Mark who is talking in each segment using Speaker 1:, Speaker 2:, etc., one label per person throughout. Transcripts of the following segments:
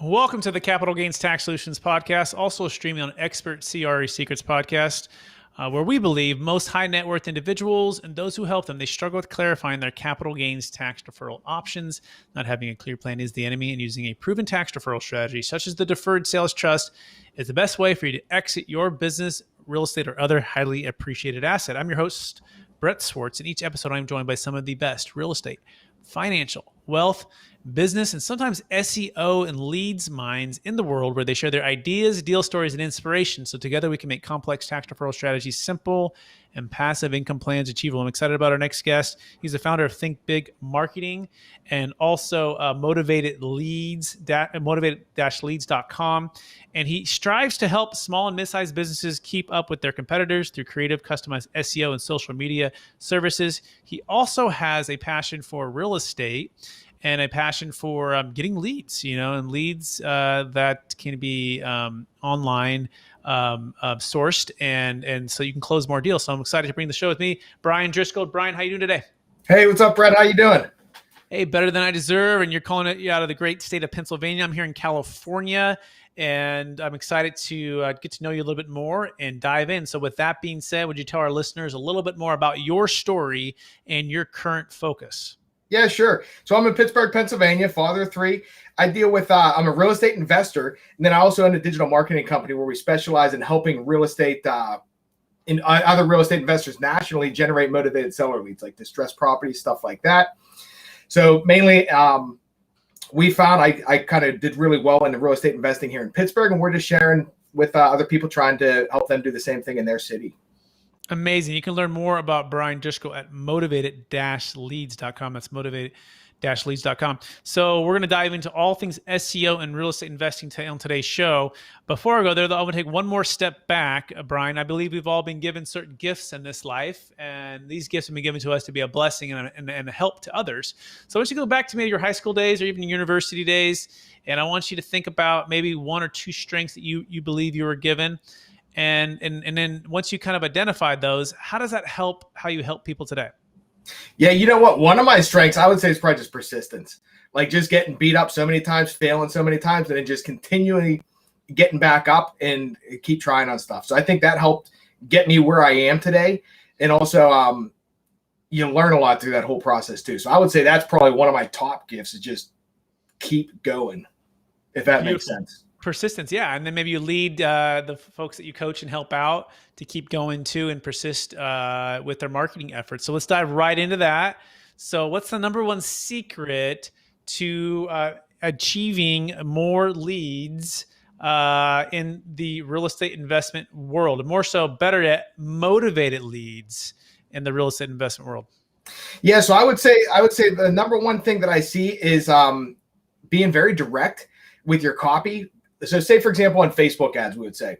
Speaker 1: Welcome to the Capital Gains Tax Solutions podcast, also streaming on Expert CRE Secrets podcast, where we believe most high net worth individuals and those who help them, they struggle with clarifying their capital gains tax deferral options. Not having a clear plan is the enemy, and using a proven tax deferral strategy, such as the deferred sales trust, is the best way for you to exit your business, real estate, or other highly appreciated asset. I'm your host, Brett Swartz. In each episode, I'm joined by some of the best real estate, financial, wealth, business, and sometimes SEO and leads minds in the world, where they share their ideas, deal stories, and inspiration. So together we can make complex tax deferral strategies simple and passive income plans achievable. I'm excited about our next guest. He's the founder of Think Big Marketing and also motivated-leads.com. And he strives to help small and mid-sized businesses keep up with their competitors through creative, customized SEO and social media services. He also has a passion for real estate and a passion for getting leads, and leads that can be online sourced, and so you can close more deals. So I'm excited to bring the show with me, Bryan Driscoll. Bryan, how you doing today?
Speaker 2: Hey, what's up, Brett? How you doing?
Speaker 1: Hey, better than I deserve. And you're calling it out of the great state of Pennsylvania. I'm here in California, and I'm excited to get to know you a little bit more and dive in. So with that being said, would you tell our listeners a little bit more about your story and your current focus?
Speaker 2: Yeah, sure. So I'm in Pittsburgh, Pennsylvania, father of three. I deal with, I'm a real estate investor. And then I also own a digital marketing company where we specialize in helping real estate, in other real estate investors nationally generate motivated seller leads, like distressed properties, stuff like that. So mainly we found I kind of did really well in the real estate investing here in Pittsburgh, and we're just sharing with other people trying to help them do the same thing in their city.
Speaker 1: Amazing. You can learn more about Bryan Driscoll at motivated-leads.com. That's motivated-leads.com. So we're going to dive into all things SEO and real estate investing on today's show. Before I go there, though, I want to take one more step back, Bryan. I believe we've all been given certain gifts in this life, and these gifts have been given to us to be a blessing and a help to others. So I want you to go back to maybe your high school days or even your university days, and I want you to think about maybe one or two strengths that you believe you were given. And then once you kind of identified those, how does that help how you help people today?
Speaker 2: Yeah, you know what? One of my strengths, I would say, is probably just persistence. Like just getting beat up so many times, failing so many times, and then just continually getting back up and keep trying on stuff. So I think that helped get me where I am today. And also, you learn a lot through that whole process too. So I would say that's probably one of my top gifts, is just keep going, if that makes sense.
Speaker 1: Persistence, yeah. And then maybe you lead the folks that you coach and help out to keep going too and persist with their marketing efforts. So let's dive right into that. So what's the number one secret to achieving more leads in the real estate investment world? More so, better yet, motivated leads in the real estate investment world?
Speaker 2: Yeah, so I would say the number one thing that I see is being very direct with your copy. So say, for example, on Facebook ads, we would say,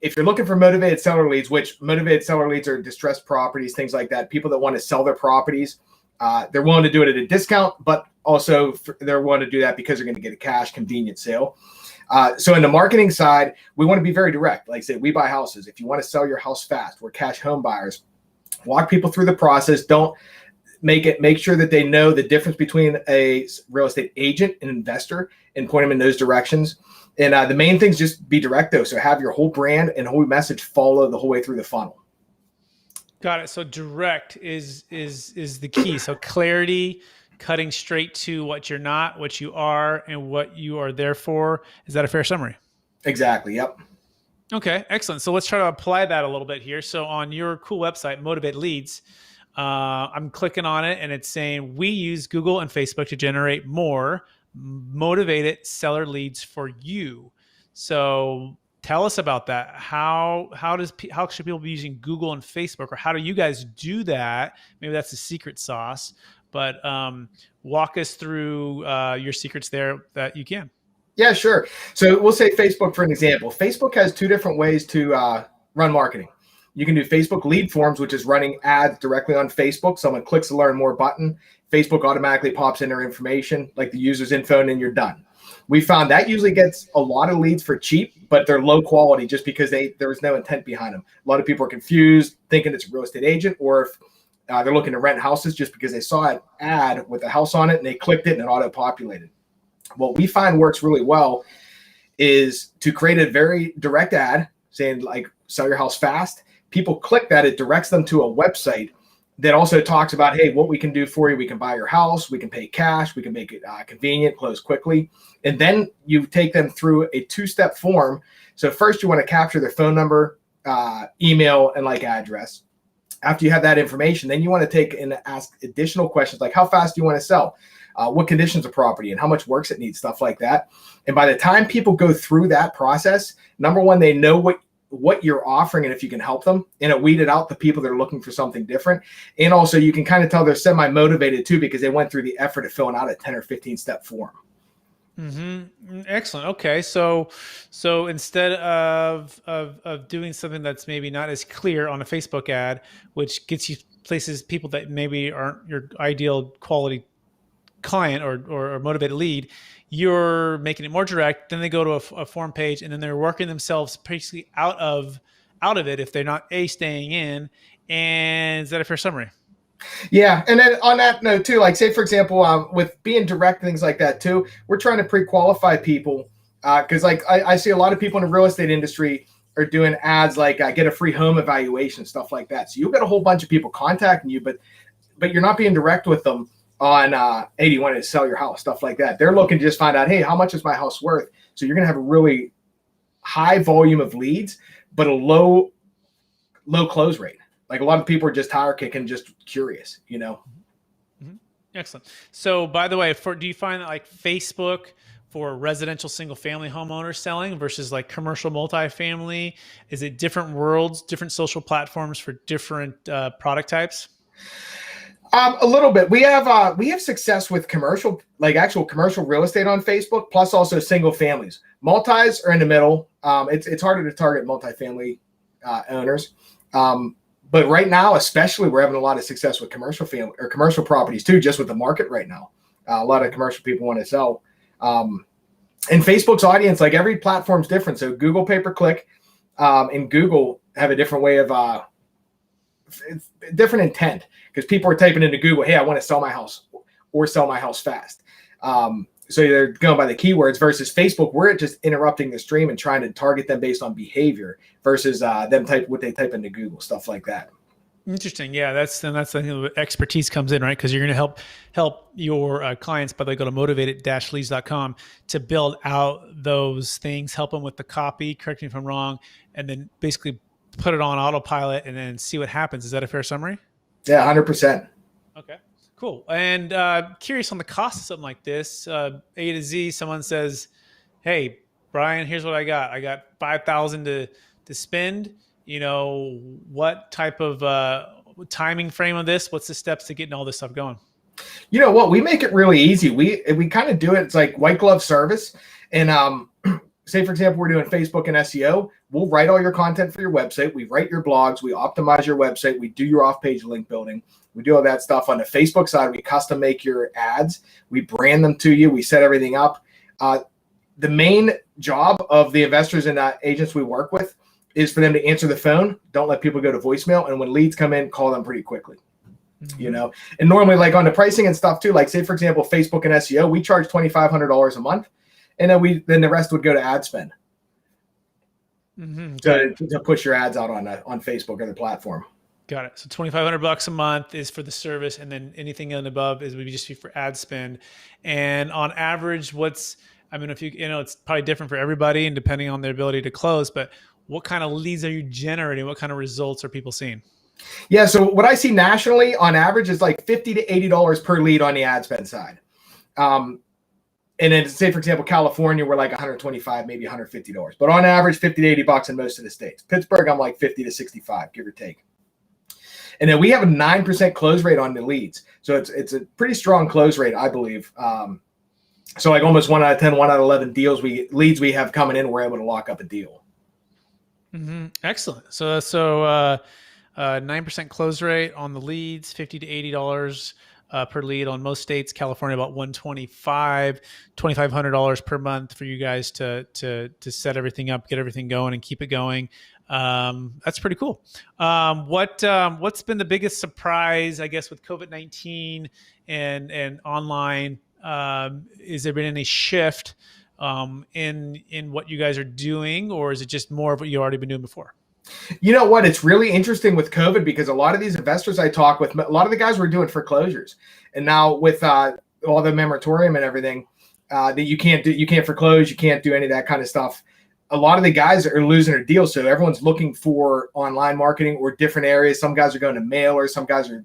Speaker 2: if you're looking for motivated seller leads, which motivated seller leads are distressed properties, things like that, people that want to sell their properties, they're willing to do it at a discount, but also they're willing to do that because they're going to get a cash convenient sale. So in the marketing side, we want to be very direct. Like I said, we buy houses. If you want to sell your house fast, we're cash home buyers. Walk people through the process. Don't make sure that they know the difference between a real estate agent and investor, and point them in those directions. And the main thing is just be direct, though. So have your whole brand and whole message follow the whole way through the funnel.
Speaker 1: Got it. So direct is the key. So clarity, cutting straight to what you're not, what you are, and what you are there for. Is that a fair summary?
Speaker 2: Exactly. Yep.
Speaker 1: Okay, excellent. So let's try to apply that a little bit here. So on your cool website, Motivate Leads, I'm clicking on it and it's saying we use Google and Facebook to generate more motivated seller leads for you. So tell us about that. How should people be using Google and Facebook, or how do you guys do that? Maybe that's the secret sauce, but walk us through your secrets there that you can.
Speaker 2: Yeah, sure. So we'll say Facebook for an example. Facebook has two different ways to run marketing. You can do Facebook lead forms, which is running ads directly on Facebook. Someone clicks the learn more button. Facebook automatically pops in their information, like the user's info, and then you're done. We found that usually gets a lot of leads for cheap, but they're low quality just because there was no intent behind them. A lot of people are confused, thinking it's a real estate agent, or if they're looking to rent houses just because they saw an ad with a house on it and they clicked it and it auto-populated. What we find works really well is to create a very direct ad saying like sell your house fast. People click that, it directs them to a website that also talks about, hey, what we can do for you. We can buy your house, we can pay cash, we can make it convenient, close quickly. And then you take them through a 2-step form. So first you want to capture their phone number, email, and like address. After you have that information, then you want to take and ask additional questions like how fast do you want to sell? What conditions of property and how much works it needs, stuff like that. And by the time people go through that process, number one, they know what you're offering and if you can help them, and it weeded out the people that are looking for something different. And also you can kind of tell they're semi-motivated too, because they went through the effort of filling out a 10 or 15 step form.
Speaker 1: Excellent. Okay. So instead of doing something that's maybe not as clear on a Facebook ad, which gets you places, people that maybe aren't your ideal quality client or motivated lead, you're making it more direct. Then they go to a form page, and then they're working themselves basically out of it if they're not staying in. And is that a fair summary?
Speaker 2: Yeah. And then on that note too, like say, for example, with being direct, things like that too, we're trying to pre-qualify people. Cause like I see a lot of people in the real estate industry are doing ads like get a free home evaluation, stuff like that. So you'll get a whole bunch of people contacting you, but you're not being direct with them on, hey, do you want to sell your house, stuff like that. They're looking to just find out, hey, how much is my house worth? So you're going to have a really high volume of leads, but a low close rate. Like a lot of people are just tire kicking, just curious, you know?
Speaker 1: Mm-hmm. Excellent. So by the way, do you find that like Facebook for residential single family homeowners selling versus like commercial multifamily, is it different worlds, different social platforms for different product types?
Speaker 2: A little bit. We have success with commercial, like actual commercial real estate on Facebook, plus also single families. Multis are in the middle. It's harder to target multifamily owners. But right now, especially, we're having a lot of success with commercial family or commercial properties too, just with the market right now. A lot of commercial people want to sell. And Facebook's audience, like every platform's different. So Google pay-per-click and Google have a different way of different intent, because people are typing into Google, hey, I want to sell my house or sell my house fast. So they're going by the keywords versus Facebook. We're just interrupting the stream and trying to target them based on behavior versus them what they type into Google, stuff like that.
Speaker 1: Interesting. Yeah, that's the thing where expertise comes in, right? Because you're going to help your clients, by the way, go to motivated-leads.com to build out those things, help them with the copy, correct me if I'm wrong, and then basically put it on autopilot and then see what happens. Is that a fair summary?
Speaker 2: Yeah, 100%.
Speaker 1: Okay, cool. And curious on the cost of something like this, A to Z, someone says, hey, Bryan, here's what I got. I got $5,000 to spend. You know, what type of timing frame on this? What's the steps to getting all this stuff going?
Speaker 2: You know what? We make it really easy. We kind of do it. It's like white glove service. And say, for example, we're doing Facebook and SEO. We'll write all your content for your website. We write your blogs. We optimize your website. We do your off-page link building. We do all that stuff. On the Facebook side, we custom make your ads. We brand them to you. We set everything up. The main job of the investors and agents we work with is for them to answer the phone. Don't let people go to voicemail. And when leads come in, call them pretty quickly. Mm-hmm. You know, and normally like on the pricing and stuff too, like say, for example, Facebook and SEO, we charge $2,500 a month. And then the rest would go to ad spend. Mm-hmm. to push your ads out on Facebook or the platform.
Speaker 1: Got it. So $2,500 a month is for the service, and then anything and above would just be for ad spend. And on average, if it's probably different for everybody and depending on their ability to close, but what kind of leads are you generating? What kind of results are people seeing?
Speaker 2: Yeah. So what I see nationally on average is like $50 to $80 per lead on the ad spend side. And then say, for example, California, we're like $125, maybe $150. But on average, $50 to $80 in most of the states. Pittsburgh, I'm like $50 to $65, give or take. And then we have a 9% close rate on the leads. So it's a pretty strong close rate, I believe. So like almost 1 out of 10, 1 out of 11 leads we have coming in, we're able to lock up a deal.
Speaker 1: Mm-hmm. Excellent. So 9% close rate on the leads, $50 to $80 per lead on most states. California about $125, $2,500 per month for you guys to set everything up, get everything going, and keep it going. That's pretty cool. What's been the biggest surprise, I guess, with COVID-19 and online Is there been any shift in what you guys are doing, or is it just more of what you already been doing before?
Speaker 2: You know what? It's really interesting with COVID because a lot of these investors I talk with, a lot of the guys were doing foreclosures, and now with all the moratorium and everything, that you can't foreclose, you can't do any of that kind of stuff. A lot of the guys are losing their deals, so everyone's looking for online marketing or different areas. Some guys are going to mailers, some guys are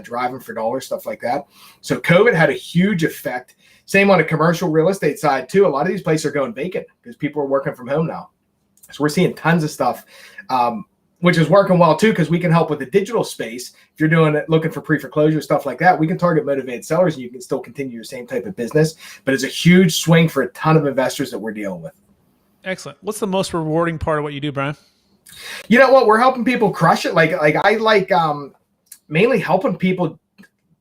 Speaker 2: driving for dollars, stuff like that. So COVID had a huge effect. Same on the commercial real estate side too. A lot of these places are going vacant because people are working from home now. So we're seeing tons of stuff, which is working well too, because we can help with the digital space. If you're doing it, looking for pre-foreclosure, stuff like that, we can target motivated sellers and you can still continue your same type of business. But it's a huge swing for a ton of investors that we're dealing with.
Speaker 1: Excellent. What's the most rewarding part of what you do, Bryan?
Speaker 2: You know what? We're helping people crush it. I like mainly helping people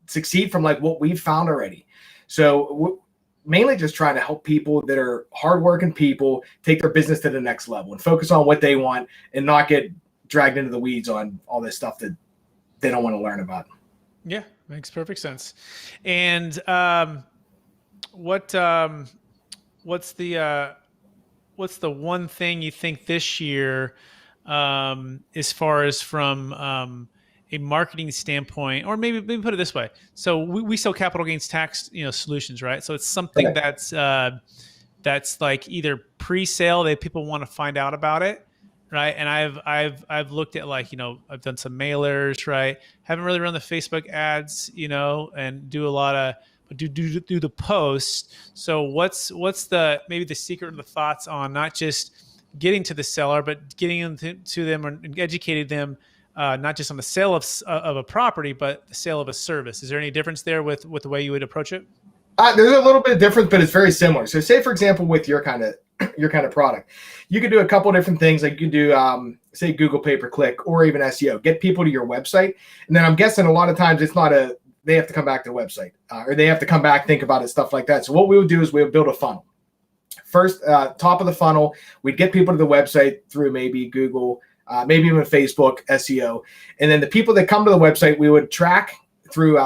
Speaker 2: succeed from like what we've found already. So mainly just trying to help people that are hardworking people take their business to the next level and focus on what they want and not get dragged into the weeds on all this stuff that they don't want to learn about.
Speaker 1: Yeah, makes perfect sense. And what's the one thing you think this year, as far as from a marketing standpoint, or maybe put it this way? So we sell capital gains tax, solutions, right? So it's something that's like either pre-sale that people want to find out about it, right? And I've looked at like, I've done some mailers, right? Haven't really run the Facebook ads, and do a lot of do the posts. So what's the maybe the secret or the thoughts on not just getting to the seller, but getting them to them and educating them, not just on the sale of a property, but the sale of a service? Is there any difference there with the way you would approach it?
Speaker 2: There's a little bit of difference, but it's very similar. So say, for example, with your kind of product, you could do a couple of different things. Like you could do, say, Google pay-per-click or even SEO, get people to your website. And then I'm guessing a lot of times it's not they have to come back to the website or they have to come back, think about it, stuff like that. So what we would do is we would build a funnel. First, top of the funnel, we'd get people to the website through maybe Google, maybe even Facebook, SEO. And then the people that come to the website, we would track through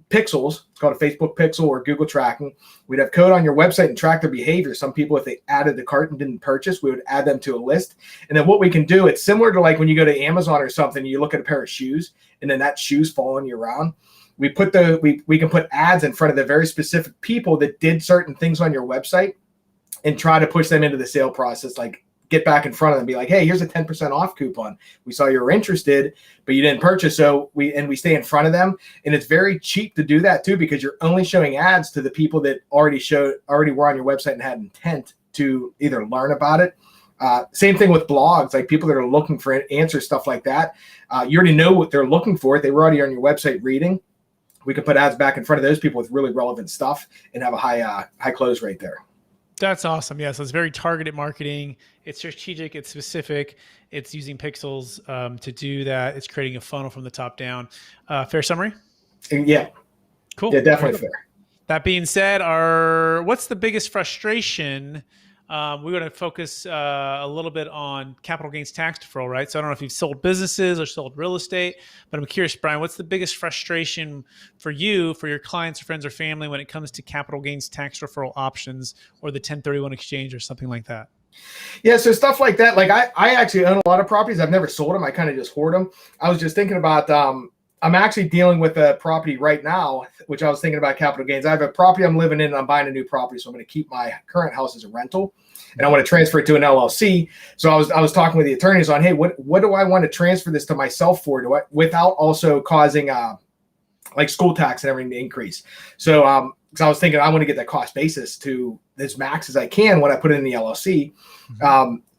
Speaker 2: pixels. It's called a Facebook pixel or Google tracking. We'd have code on your website and track their behavior. Some people, if they added the cart and didn't purchase, we would add them to a list. And then what we can do, it's similar to like when you go to Amazon or something, you look at a pair of shoes and then that shoe's following you around. We can put ads in front of the very specific people that did certain things on your website and try to push them into the sale process. Like get back in front of them and be like, hey, here's a 10% off coupon. We saw you were interested, but you didn't purchase. So we stay in front of them. And it's very cheap to do that too, because you're only showing ads to the people that already were on your website and had intent to either learn about it. Same thing with blogs, like people that are looking for answers, stuff like that. You already know what they're looking for. They were already on your website reading. We could put ads back in front of those people with really relevant stuff and have a high close rate there.
Speaker 1: That's awesome. Yeah, so it's very targeted marketing. It's strategic. It's specific. It's using pixels to do that. It's creating a funnel from the top down. Fair summary?
Speaker 2: Yeah.
Speaker 1: Cool.
Speaker 2: Yeah, definitely fair.
Speaker 1: That being said, what's the biggest frustration? We're going to focus a little bit on capital gains tax deferral, right? So I don't know if you've sold businesses or sold real estate, but I'm curious, Bryan, what's the biggest frustration for you, for your clients or friends or family when it comes to capital gains tax deferral options or the 1031 exchange or something like that?
Speaker 2: Yeah, so stuff like that. Like I actually own a lot of properties. I've never sold them. I kind of just hoard them. I was just thinking about I'm actually dealing with a property right now, which I was thinking about capital gains. I have a property I'm living in and I'm buying a new property. So I'm going to keep my current house as a rental and I want to transfer it to an LLC. So I was talking with the attorneys on, hey, what do I want to transfer this to myself for? Without also causing like school tax and everything to increase. So because I was thinking I want to get that cost basis to as max as I can when I put it in the LLC.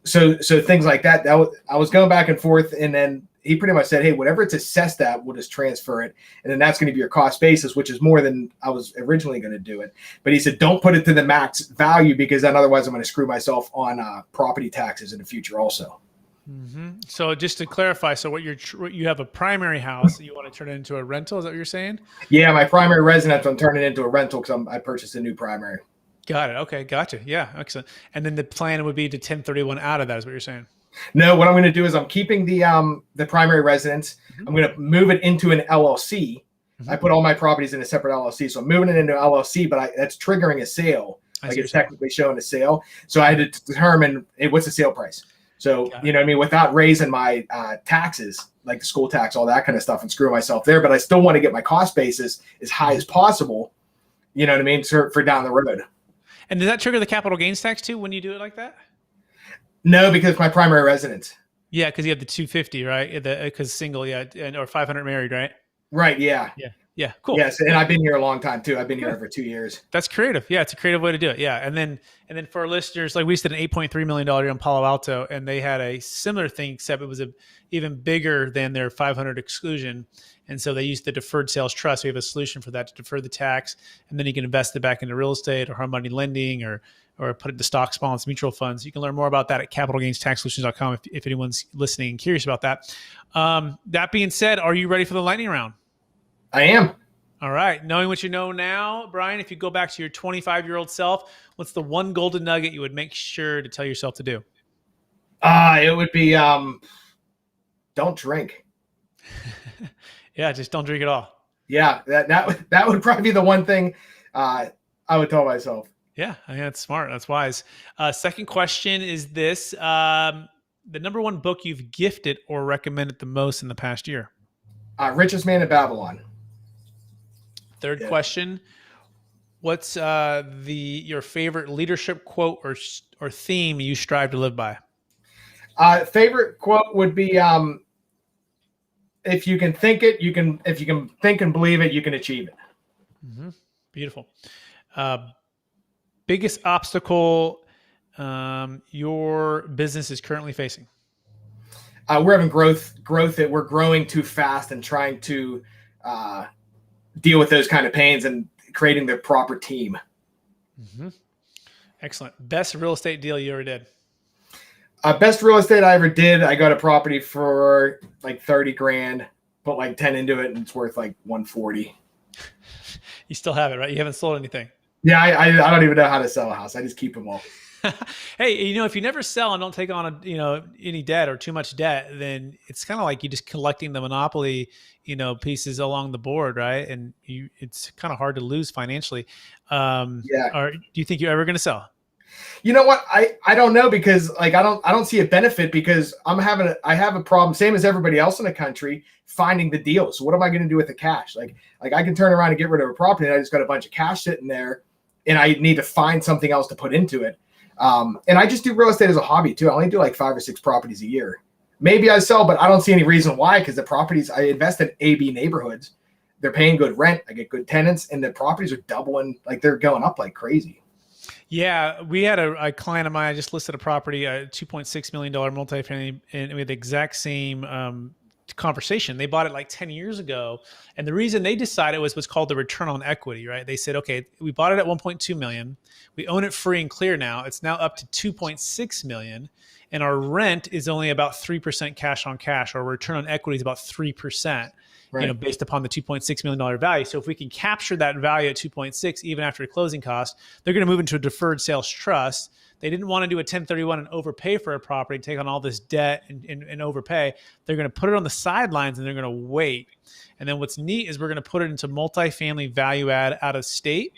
Speaker 2: So things like that, I was going back and forth, and then he pretty much said, hey, whatever it's assessed at, we'll just transfer it. And then that's going to be your cost basis, which is more than I was originally going to do it. But he said, don't put it to the max value because then otherwise I'm going to screw myself on property taxes in the future also.
Speaker 1: Mm-hmm. So just to clarify, so what you have a primary house that you want to turn it into a rental? Is that what you're saying?
Speaker 2: Yeah, my primary residence, I'm turning it into a rental because I purchased a new primary.
Speaker 1: Got it. Okay, gotcha. Yeah, excellent. And then the plan would be to 1031 out of that, is what you're saying?
Speaker 2: No, what I'm going to do is I'm keeping the primary residence. I'm going to move it into an LLC, I put all my properties in a separate LLC. So I'm moving it into LLC, but that's triggering a sale. Like it's technically showing a sale. So I had to determine what's the sale price. So, you know what I mean? Without raising my taxes, like the school tax, all that kind of stuff, and screw myself there. But I still want to get my cost basis as high as possible. You know what I mean? For down the road.
Speaker 1: And does that trigger the capital gains tax too when you do it like that?
Speaker 2: No, because it's my primary residence.
Speaker 1: Yeah, because you have the 250, right? Because single, yeah, or 500 married, right?
Speaker 2: Right. Yeah.
Speaker 1: Yeah. Cool.
Speaker 2: Yes, and I've been here a long time too. I've been here over 2 years.
Speaker 1: That's creative. Yeah, it's a creative way to do it. Yeah, and then for our listeners, like we just did an $8.3 million deal in Palo Alto, and they had a similar thing, except it was even bigger than their 500 exclusion. And so they used the deferred sales trust. We have a solution for that to defer the tax, and then you can invest it back into real estate or hard money lending or put it to stocks, bonds, mutual funds. You can learn more about that at capitalgainstaxsolutions.com if anyone's listening and curious about that. That being said, are you ready for the lightning round?
Speaker 2: I am.
Speaker 1: All right. Knowing what you know now, Bryan, if you go back to your 25-year-old self, what's the one golden nugget you would make sure to tell yourself to do?
Speaker 2: It would be don't drink.
Speaker 1: Yeah, just don't drink at all.
Speaker 2: Yeah, that would probably be the one thing I would tell myself.
Speaker 1: Yeah, I think that's smart. That's wise. Second question is this. The number one book you've gifted or recommended the most in the past year?
Speaker 2: Richest Man in Babylon.
Speaker 1: Third question. What's your favorite leadership quote or theme you strive to live by?
Speaker 2: Favorite quote would be if you can think it, you can. If you can think and believe it, you can achieve it.
Speaker 1: Mm-hmm. Beautiful. Biggest obstacle your business is currently facing?
Speaker 2: We're having growth that we're growing too fast and trying to deal with those kind of pains and creating the proper team.
Speaker 1: Mm-hmm. Excellent. Best real estate deal you ever did?
Speaker 2: Best real estate I ever did. I got a property for like 30 grand, put like 10 into it, and it's worth like 140.
Speaker 1: You still have it, right? You haven't sold anything.
Speaker 2: Yeah, I don't even know how to sell a house. I just keep them all.
Speaker 1: Hey, if you never sell and don't take on any debt or too much debt, then it's kind of like you just collecting the monopoly, pieces along the board, right? And it's kind of hard to lose financially.
Speaker 2: Yeah.
Speaker 1: Or do you think you're ever going to sell?
Speaker 2: You know what? I don't know, because like I don't see a benefit, because I have a problem, same as everybody else in the country, finding the deals. So what am I going to do with the cash? Like I can turn around and get rid of a property, and I just got a bunch of cash sitting there, and I need to find something else to put into it. And I just do real estate as a hobby too. I only do like 5 or 6 properties a year. Maybe I sell, but I don't see any reason why, because the properties I invest in AB neighborhoods, they're paying good rent. I get good tenants, and the properties are doubling, like they're going up like crazy.
Speaker 1: Yeah, we had a client of mine. I just listed a property, a $2.6 million multifamily, and we had the exact same conversation. They bought it like 10 years ago. And the reason they decided was what's called the return on equity, right? They said, okay, we bought it at 1.2 million. We own it free and clear now. It's now up to 2.6 million. And our rent is only about 3% cash on cash. Our return on equity is about 3%. Right. Based upon the $2.6 million value. So if we can capture that value at 2.6, even after the closing cost, they're going to move into a deferred sales trust. They didn't want to do a 1031 and overpay for a property, take on all this debt and overpay. They're going to put it on the sidelines, and they're going to wait. And then what's neat is we're going to put it into multifamily value add out of state,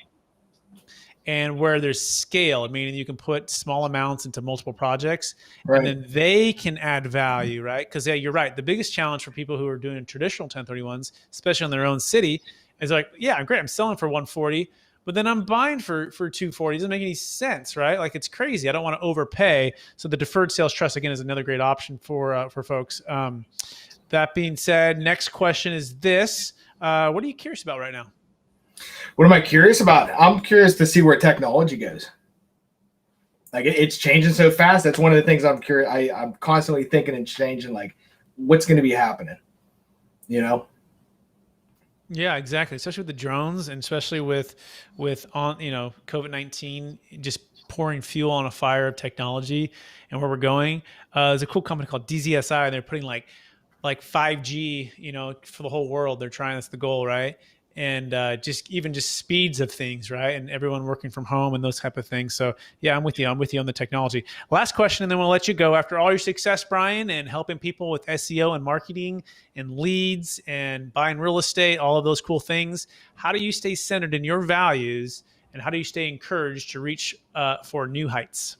Speaker 1: and where there's scale, meaning you can put small amounts into multiple projects, right, and then they can add value, right? Because yeah, you're right. The biggest challenge for people who are doing traditional 1031s, especially in their own city, is like, yeah, I'm great. I'm selling for 140, but then I'm buying for 240. It doesn't make any sense, right? Like it's crazy. I don't want to overpay. So the deferred sales trust, again, is another great option for folks. That being said, next question is this. What are you curious about right now?
Speaker 2: What am I curious about? I'm curious to see where technology goes. Like it's changing so fast. That's one of the things I'm curious. I'm constantly thinking and changing, like what's going to be happening,
Speaker 1: Yeah, exactly. Especially with the drones, and especially with COVID-19 just pouring fuel on a fire of technology and where we're going. There's a cool company called DZSI, and they're putting like 5G, for the whole world. They're trying, that's the goal, right? and just speeds of things, right? And everyone working from home and those type of things. So yeah, I'm with you. I'm with you on the technology. Last question, and then we'll let you go. After all your success, Bryan, and helping people with SEO and marketing and leads and buying real estate, all of those cool things, how do you stay centered in your values, and how do you stay encouraged to reach for new heights?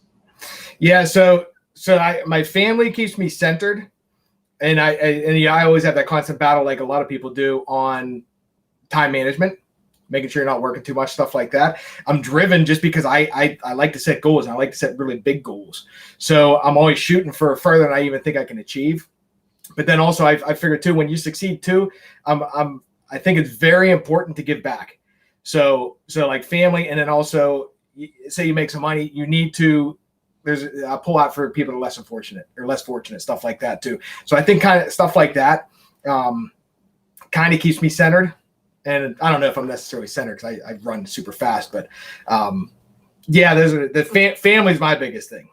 Speaker 2: Yeah, my family keeps me centered, and I always have that constant battle, like a lot of people do, on time management, making sure you're not working too much, stuff like that. I'm driven just because I like to set goals, and I like to set really big goals. So I'm always shooting for further than I even think I can achieve. But then also I figure too, when you succeed too, I think it's very important to give back. So like family, and then also say you make some money, you need to, there's a pull out for people that are less fortunate, stuff like that too. So I think kind of stuff like that kind of keeps me centered. And I don't know if I'm necessarily centered because I run super fast, but yeah, family's my biggest thing.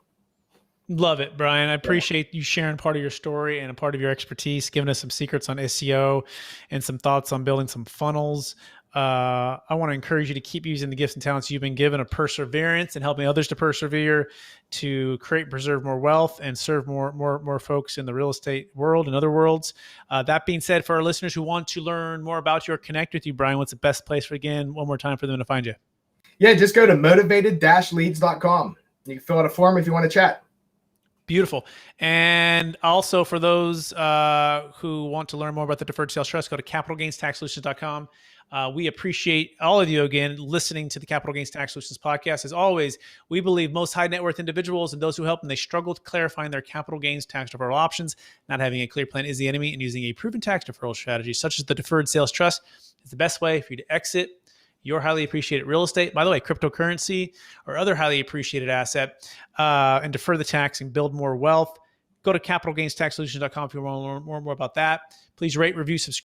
Speaker 1: Love it, Bryan. I appreciate you sharing part of your story and a part of your expertise, giving us some secrets on SEO and some thoughts on building some funnels. I want to encourage you to keep using the gifts and talents you've been given of perseverance and helping others to persevere, to create and preserve more wealth and serve more folks in the real estate world and other worlds. That being said, for our listeners who want to learn more about you or connect with you, Bryan, what's the best place one more time for them to find you?
Speaker 2: Yeah, just go to motivated-leads.com. You can fill out a form if you want to chat.
Speaker 1: Beautiful. And also for those who want to learn more about the Deferred Sales Trust, go to capitalgainstaxsolutions.com. We appreciate all of you again listening to the Capital Gains Tax Solutions podcast. As always, we believe most high net worth individuals and those who help them, they struggle with clarifying their capital gains tax deferral options. Not having a clear plan is the enemy, and using a proven tax deferral strategy such as the Deferred Sales Trust is the best way for you to exit your highly appreciated real estate, by the way, cryptocurrency or other highly appreciated asset, and defer the tax and build more wealth. Go to capitalgainstaxsolutions.com if you want to learn more about that. Please rate, review, subscribe.